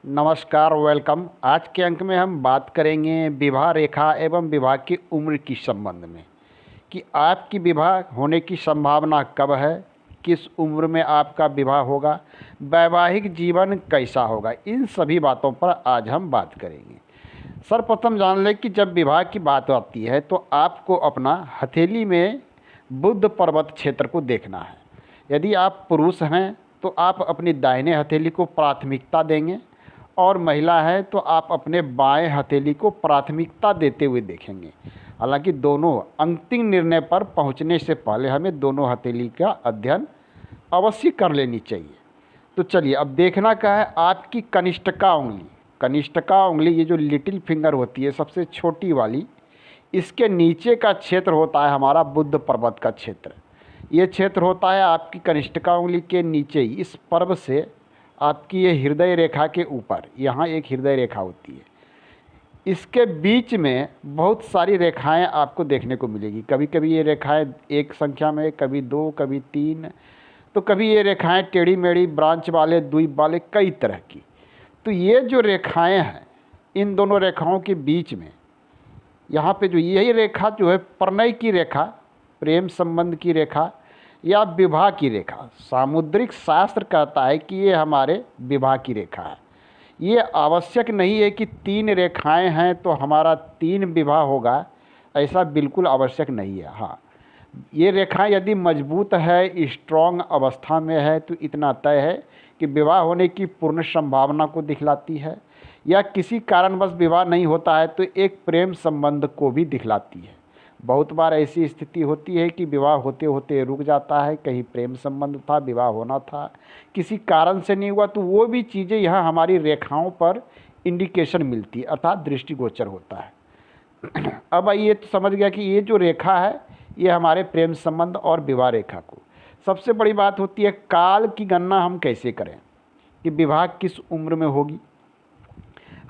नमस्कार, वेलकम। आज के अंक में हम बात करेंगे विवाह रेखा एवं विवाह की उम्र की संबंध में कि आपकी विवाह होने की संभावना कब है, किस उम्र में आपका विवाह होगा, वैवाहिक जीवन कैसा होगा। इन सभी बातों पर आज हम बात करेंगे। सर्वप्रथम जान लें कि जब विवाह की बात आती है तो आपको अपना हथेली में बुध पर्वत क्षेत्र को देखना है। यदि आप पुरुष हैं तो आप अपनी दाहिने हथेली को प्राथमिकता देंगे और महिला है तो आप अपने बाएं हथेली को प्राथमिकता देते हुए देखेंगे। हालांकि दोनों अंतिम निर्णय पर पहुंचने से पहले हमें दोनों हथेली का अध्ययन अवश्य कर लेनी चाहिए। तो चलिए अब देखना क्या है, आपकी कनिष्ठिका उंगली। कनिष्ठिका उंगली, ये जो लिटिल फिंगर होती है सबसे छोटी वाली, इसके नीचे का क्षेत्र होता है हमारा बुध पर्वत का क्षेत्र। ये क्षेत्र होता है आपकी कनिष्ठिका उंगली के नीचे ही, इस पर्व से आपकी ये हृदय रेखा के ऊपर, यहाँ एक हृदय रेखा होती है। इसके बीच में बहुत सारी रेखाएं आपको देखने को मिलेगी। कभी कभी ये रेखाएं एक संख्या में, कभी दो, कभी तीन, तो कभी ये रेखाएं टेढ़ी मेढ़ी, ब्रांच वाले, द्वीप वाले, कई तरह की। तो ये जो रेखाएं हैं, इन दोनों रेखाओं के बीच में यहाँ पे जो यही रेखा जो है प्रणय की रेखा, प्रेम संबंध की रेखा या विवाह की रेखा, सामुद्रिक शास्त्र कहता है कि ये हमारे विवाह की रेखा है। ये आवश्यक नहीं है कि 3 रेखाएं हैं तो हमारा 3 विवाह होगा, ऐसा बिल्कुल आवश्यक नहीं है। हाँ, ये रेखाएं यदि मजबूत है, स्ट्रॉन्ग अवस्था में है, तो इतना तय है कि विवाह होने की पूर्ण संभावना को दिखलाती है, या किसी कारणवश विवाह नहीं होता है तो एक प्रेम संबंध को भी दिखलाती है। बहुत बार ऐसी स्थिति होती है कि विवाह होते होते रुक जाता है, कहीं प्रेम संबंध था, विवाह होना था, किसी कारण से नहीं हुआ, तो वो भी चीज़ें यहाँ हमारी रेखाओं पर इंडिकेशन मिलती है, अर्थात दृष्टिगोचर होता है। अब आइए तो समझ गया कि ये जो रेखा है ये हमारे प्रेम संबंध और विवाह रेखा को। सबसे बड़ी बात होती है काल की गणना हम कैसे करें कि विवाह किस उम्र में होगी।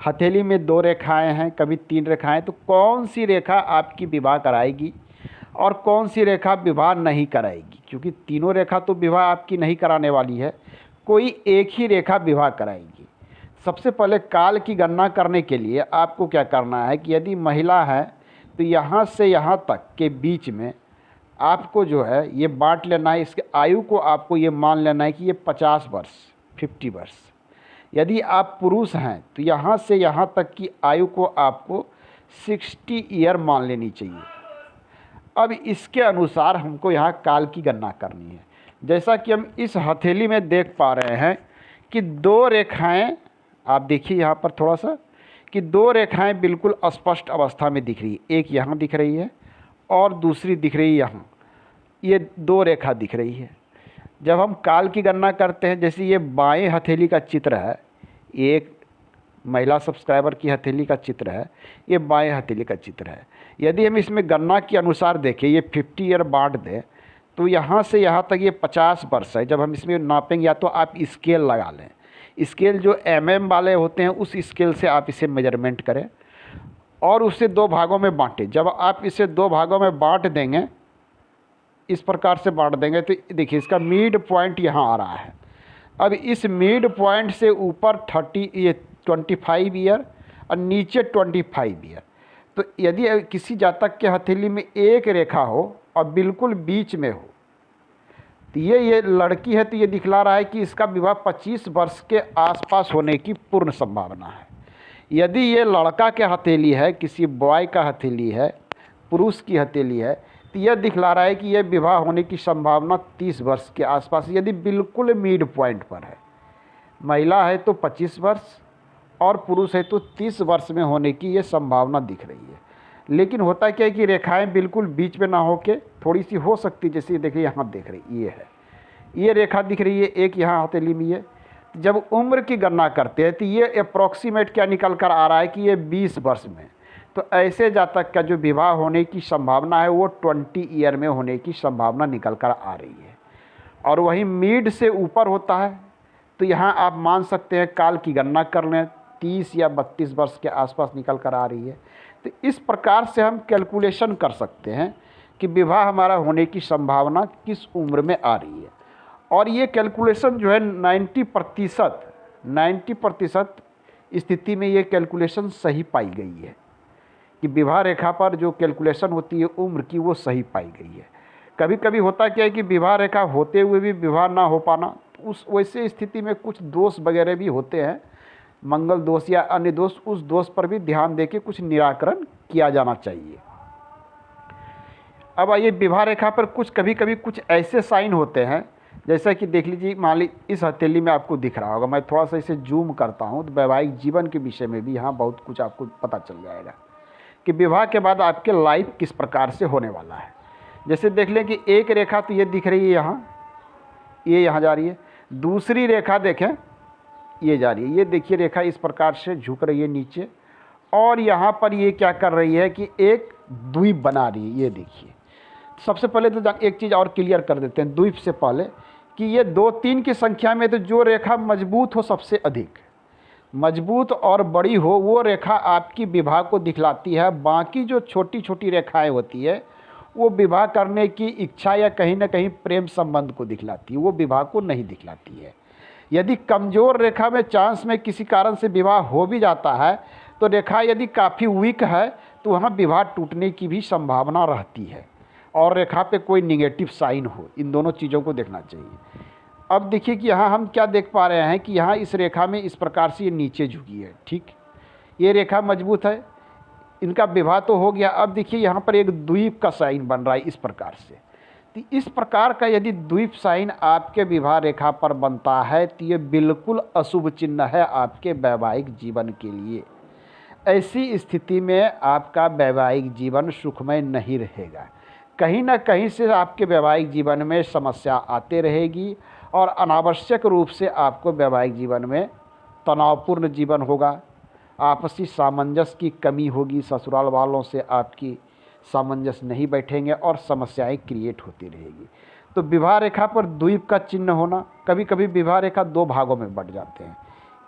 हथेली में 2 रेखाएं हैं, कभी 3 रेखाएं, तो कौन सी रेखा आपकी विवाह कराएगी और कौन सी रेखा विवाह नहीं कराएगी, क्योंकि तीनों रेखा तो विवाह आपकी नहीं कराने वाली है, कोई एक ही रेखा विवाह कराएगी। सबसे पहले काल की गणना करने के लिए आपको क्या करना है कि यदि महिला है तो यहाँ से यहाँ तक के बीच में आपको जो है ये बांट लेना है। इसके आयु को आपको ये मान लेना है कि ये 50 वर्ष, 50 वर्ष। यदि आप पुरुष हैं तो यहाँ से यहाँ तक की आयु को आपको 60 ईयर मान लेनी चाहिए। अब इसके अनुसार हमको यहाँ काल की गणना करनी है। जैसा कि हम इस हथेली में देख पा रहे हैं कि 2 रेखाएं, आप देखिए यहाँ पर थोड़ा सा, कि 2 रेखाएं बिल्कुल स्पष्ट अवस्था में दिख रही है। एक यहाँ दिख रही है और दूसरी दिख रही है यहाँ, ये 2 रेखा दिख रही है। जब हम काल की गणना करते हैं, जैसे ये बाएं हथेली का चित्र है, एक महिला सब्सक्राइबर की हथेली का चित्र है, ये बाएं हथेली का चित्र है। यदि हम इसमें गणना के अनुसार देखें, ये 50 ईयर बांट दें तो यहाँ से यहाँ तक ये 50 वर्ष है। जब हम इसमें नापेंगे, या तो आप स्केल लगा लें, स्केल जो वाले होते हैं उस स्केल से आप इसे मेजरमेंट करें और उसे 2 भागों में बांटें। जब आप इसे 2 भागों में बांट देंगे, इस प्रकार से बांट देंगे, तो देखिए इसका मिड पॉइंट यहाँ आ रहा है। अब इस मिड पॉइंट से ऊपर 25 ईयर और नीचे 25 ईयर। तो यदि किसी जातक के हथेली में एक रेखा हो और बिल्कुल बीच में हो, तो ये लड़की है, तो ये दिखला रहा है कि इसका विवाह 25 वर्ष के आसपास होने की पूर्ण संभावना है। यदि ये लड़का के हथेली है, किसी बॉय का हथेली है, पुरुष की हथेली है, तो यह दिखला रहा है कि यह विवाह होने की संभावना 30 वर्ष के आसपास, यदि बिल्कुल मिड पॉइंट पर है। महिला है तो 25 वर्ष और पुरुष है तो 30 वर्ष में होने की ये संभावना दिख रही है। लेकिन होता क्या है कि रेखाएं बिल्कुल बीच में ना होके थोड़ी सी हो सकती, जैसे देखिए यहाँ देख रही, ये है, ये रेखा दिख रही है, एक यहाँ हथेली में। ये जब उम्र की गणना करते हैं तो ये अप्रॉक्सीमेट क्या निकल कर आ रहा है कि ये 20 वर्ष में। तो ऐसे जातक का जो विवाह होने की संभावना है वो 20 ईयर में होने की संभावना निकल कर आ रही है। और वहीं मिड से ऊपर होता है तो यहाँ आप मान सकते हैं, काल की गणना कर लें, 30 या 32 वर्ष के आसपास निकल कर आ रही है। तो इस प्रकार से हम कैलकुलेशन कर सकते हैं कि विवाह हमारा होने की संभावना किस उम्र में आ रही है। और ये कैलकुलेशन जो है 90% स्थिति में ये कैलकुलेशन सही पाई गई है कि विवाह रेखा पर जो कैलकुलेशन होती है उम्र की वो सही पाई गई है। कभी कभी होता क्या है कि विवाह रेखा होते हुए भी विवाह ना हो पाना, उस वैसे स्थिति में कुछ दोष वगैरह भी होते हैं, मंगल दोष या अन्य दोष, उस दोष पर भी ध्यान देके कुछ निराकरण किया जाना चाहिए। अब आइए, विवाह रेखा पर कुछ कभी कभी कुछ ऐसे साइन होते हैं, जैसा कि देख लीजिए, मान ली इस हथेली में आपको दिख रहा होगा, मैं थोड़ा सा इसे जूम करता हूँ तो वैवाहिक जीवन के विषय में भी यहाँ बहुत कुछ आपको पता चल जाएगा कि विवाह के बाद आपके लाइफ किस प्रकार से होने वाला है। जैसे देख लें कि एक रेखा तो ये दिख रही है यहाँ, ये यहाँ जा रही है, दूसरी रेखा देखें ये जा रही है, ये देखिए रेखा इस प्रकार से झुक रही है नीचे, और यहाँ पर ये क्या कर रही है कि एक द्वीप बना रही है। ये देखिए, सबसे पहले तो एक चीज़ और क्लियर कर देते हैं द्वीप से पहले कि ये 2-3 की संख्या में तो जो रेखा मजबूत हो, सबसे अधिक मजबूत और बड़ी हो, वो रेखा आपकी विवाह को दिखलाती है। बाकी जो छोटी छोटी रेखाएं होती है वो विवाह करने की इच्छा या कहीं ना कहीं प्रेम संबंध को दिखलाती है, वो विवाह को नहीं दिखलाती है। यदि कमज़ोर रेखा में चांस में किसी कारण से विवाह हो भी जाता है तो रेखा यदि काफ़ी वीक है तो वहाँ विवाह टूटने की भी संभावना रहती है, और रेखा पे कोई निगेटिव साइन हो, इन दोनों चीज़ों को देखना चाहिए। अब देखिए कि यहाँ हम क्या देख पा रहे हैं कि यहाँ इस रेखा में इस प्रकार से ये नीचे झुकी है, ठीक, ये रेखा मजबूत है, इनका विवाह तो हो गया। अब देखिए यहाँ पर एक द्वीप का साइन बन रहा है इस प्रकार से, तो इस प्रकार का यदि द्वीप साइन आपके विवाह रेखा पर बनता है तो ये बिल्कुल अशुभ चिन्ह है आपके वैवाहिक जीवन के लिए। ऐसी स्थिति में आपका वैवाहिक जीवन सुखमय नहीं रहेगा, कहीं ना कहीं से आपके वैवाहिक जीवन में समस्या आते रहेगी, और अनावश्यक रूप से आपको वैवाहिक जीवन में तनावपूर्ण जीवन होगा, आपसी सामंजस्य की कमी होगी, ससुराल वालों से आपकी सामंजस्य नहीं बैठेंगे और समस्याएं क्रिएट होती रहेगी। तो विवाह रेखा पर द्वीप का चिन्ह होना, कभी कभी विवाह रेखा 2 भागों में बंट जाते हैं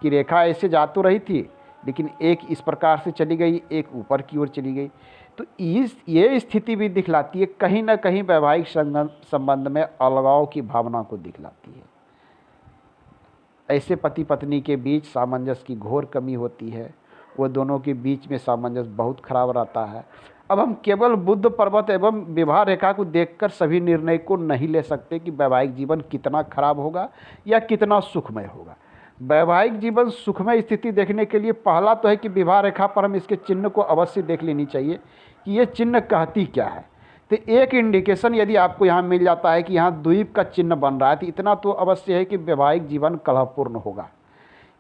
कि रेखा ऐसे जा तो रही थी लेकिन एक इस प्रकार से चली गई, एक ऊपर की ओर चली गई, तो ये स्थिति भी दिखलाती है कहीं ना कहीं वैवाहिक संबंध में अलगाव की भावना को दिखलाती है। ऐसे पति पत्नी के बीच सामंजस्य की घोर कमी होती है, वो दोनों के बीच में सामंजस्य बहुत खराब रहता है। अब हम केवल बुध पर्वत एवं विवाह रेखा को देखकर सभी निर्णय को नहीं ले सकते कि वैवाहिक जीवन कितना खराब होगा या कितना सुखमय होगा। वैवाहिक जीवन सुखमय स्थिति देखने के लिए पहला तो है कि विवाह रेखा पर हम इसके चिन्ह को अवश्य देख लेनी चाहिए कि ये चिन्ह कहती क्या है। तो एक इंडिकेशन यदि आपको यहाँ मिल जाता है कि यहाँ द्वीप का चिन्ह बन रहा है तो इतना तो अवश्य है कि वैवाहिक जीवन कलहपूर्ण होगा।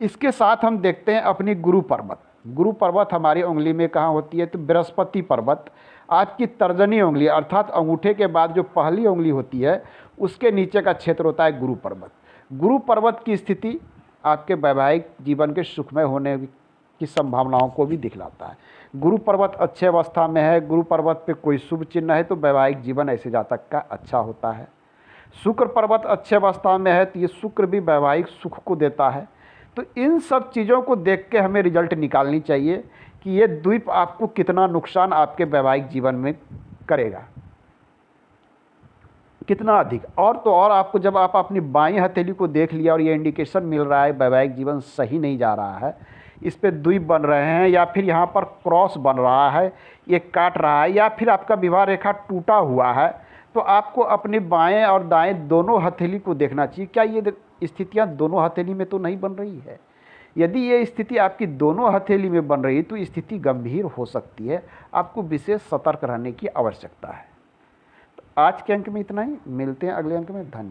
इसके साथ हम देखते हैं अपनी गुरु पर्वत। गुरु पर्वत हमारी उंगली में कहाँ होती है तो बृहस्पति पर्वत आपकी तर्जनी उंगली अर्थात अंगूठे के बाद जो पहली उंगली होती है उसके नीचे का क्षेत्र होता है गुरु पर्वत। गुरु पर्वत की स्थिति आपके वैवाहिक जीवन के सुखमय होने की संभावनाओं को भी दिखलाता है। गुरु पर्वत अच्छे अवस्था में है, गुरु पर्वत पे कोई शुभ चिन्ह है तो वैवाहिक जीवन ऐसे जातक का अच्छा होता है। शुक्र पर्वत अच्छे अवस्था में है तो ये शुक्र भी वैवाहिक सुख को देता है। तो इन सब चीज़ों को देख के हमें रिजल्ट निकालनी चाहिए कि ये द्वीप आपको कितना नुकसान आपके वैवाहिक जीवन में करेगा, कितना अधिक। और तो और आपको जब आप अपनी बाईं हथेली को देख लिया और ये इंडिकेशन मिल रहा है वैवाहिक जीवन सही नहीं जा रहा है, इस पे द्वीप बन रहे हैं या फिर यहाँ पर क्रॉस बन रहा है, ये काट रहा है या फिर आपका विवाह रेखा टूटा हुआ है, तो आपको अपने बाएं और दाएं दोनों हथेली को देखना चाहिए। क्या ये स्थितियाँ दोनों हथेली में तो नहीं बन रही है? यदि ये स्थिति आपकी दोनों हथेली में बन रही है तो स्थिति गंभीर हो सकती है, आपको विशेष सतर्क रहने की आवश्यकता है। तो आज के अंक में इतना ही, मिलते हैं अगले अंक में। धन्यवाद।